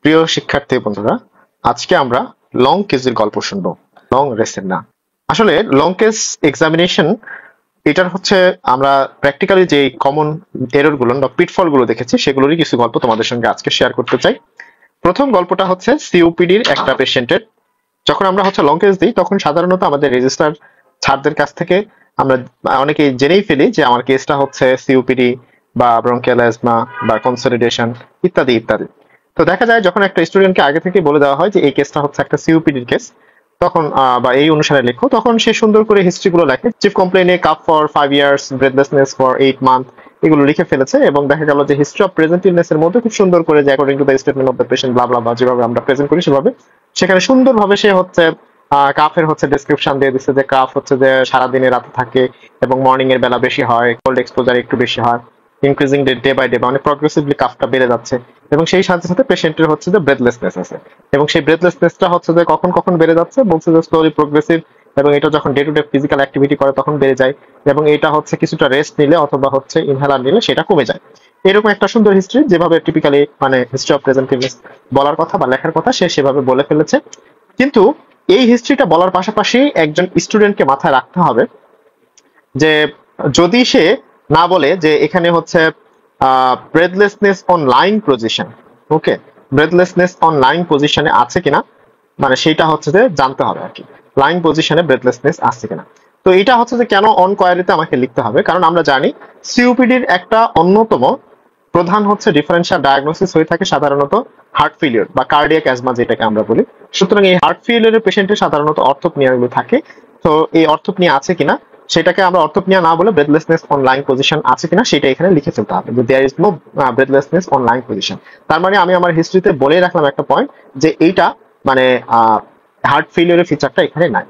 প্রিয় শিক্ষার্থী বন্ধুরা, আজকে আমরা লং কেসের গল্প শুনবো, লং রেসের না। আসলে লং কেস এক্সামিনেশন এটার হচ্ছে আমরা প্র্যাকটিক্যালি যে কমন এরর গুলো বা পিটফল গুলো দেখেছি সেগুলোরই কিছু গল্প তোমাদের সঙ্গে আজকে শেয়ার করতে চাই। প্রথম গল্পটা হচ্ছে সিওপিডির একটা পেশেন্টের। যখন আমরা হচ্ছে লং কেস দিই তখন সাধারণত আমাদের রেজিস্ট্রার ছাড়দের কাছ থেকে আমরা অনেকেই জেনেই ফেলি যে আমার কেসটা হচ্ছে সিওপিডি বা ব্রঙ্কিয়াল অ্যাজমা বা কনসলিডেশন ইত্যাদি ইত্যাদি। তো দেখা যায় যখন একটা স্টুডেন্টকে আগে থেকে বলে দেওয়া হয় যে এই কেসটা হচ্ছে একটা সিওপিডির কেস, তখন বা এই অনুসারে লেখো, তখন সে সুন্দর করে হিস্ট্রি গুলো লেখে। চিফ কমপ্লেইনে cough for 5 years, breathlessness for 8 month, এগুলো লিখে ফেলেছে এবং দেখা গেল যে হিস্ট্রি অফ প্রেজেন্ট ইলনেস এর মধ্যে খুব সুন্দর করে যে according to the statement of the patient blah blah, যেভাবে আমরা প্রেজেন্ট করি সেভাবে সেখানে সুন্দরভাবে সে হচ্ছে কাফের হচ্ছে ডেসক্রিপশন দিয়ে দিচ্ছে যে কাফ হচ্ছে যে সারাদিনে রাতে থাকে এবং মর্নিং এর বেলা বেশি হয়, কোল্ড এক্সপোজার একটু বেশি হয়, ইনক্রিজিং ডে বাই ডে, মানে প্রগ্রেসিভলি কাফটা বেড়ে যাচ্ছে এবং সেই সাথে সাথে পেশেন্টের হচ্ছে যে ব্রেথলেসনেস আছে এবং সেই ব্রেথলেসনেসটা হচ্ছে যে কখন কখন বেড়ে যাচ্ছে বলছে যে স্লোলি প্রগ্রেসিভ, এবং এটা যখন day to day physical activity করে তখন বেড়ে যায় এবং এটা হচ্ছে কিছুটা রেস্ট নিলে অথবা হচ্ছে ইনহেলার নিলে সেটা কমে যায়। এরকম একটা সুন্দর হিস্ট্রি, যেভাবে টিপিক্যালি মানে হিস্ট্রি অফ প্রেজেন্ট ইলনেস বলার কথা বা লেখার কথা সে সেভাবে বলে ফেলেছে। কিন্তু এই হিস্ট্রিটা বলার পাশাপাশি একজন স্টুডেন্টকে মাথায় রাখতে হবে যে যদি সে না বলে যে এখানে হচ্ছে breathlessness on lying position, okay, breathlessness on lying পজিশনে আছে কিনা, মানে সেইটা হচ্ছে যে জানতে হবে আর কি, লাইং পজিশনে ব্রেথলেসনেস আছে কিনা। তো এটা হচ্ছে যে কেন অন কোয়ারিতে আমাকে লিখতে হবে, কারণ আমরা জানি সিওপিডির একটা অন্যতম প্রধান হচ্ছে ডিফারেন্সিয়াল ডায়াগনোসিস হয়ে থাকে সাধারণত হার্ট ফেলিওর বা কার্ডিয়াক অ্যাজমা যেটাকে আমরা বলি। সুতরাং এই হার্ট ফেলিওরের পেশেন্টের সাধারণত অর্থোপনিয়াগুলো থাকে। তো এই অর্থোপনিয়া আছে কিনা সেটাকে আমরা অর্থোপনিয়া না বলে ব্রেথলেসনেস অন লাইং পজিশন আছে কিনা সেটা এখানে লিখে ফেলতে হবে যে there is no breathlessness on lying position. তার মানে আমি আমার হিস্ট্রিতে বলেই রাখলাম একটা পয়েন্ট যে এইটা মানে হার্ট ফেলিওরের ফিচারটা এখানে নাই।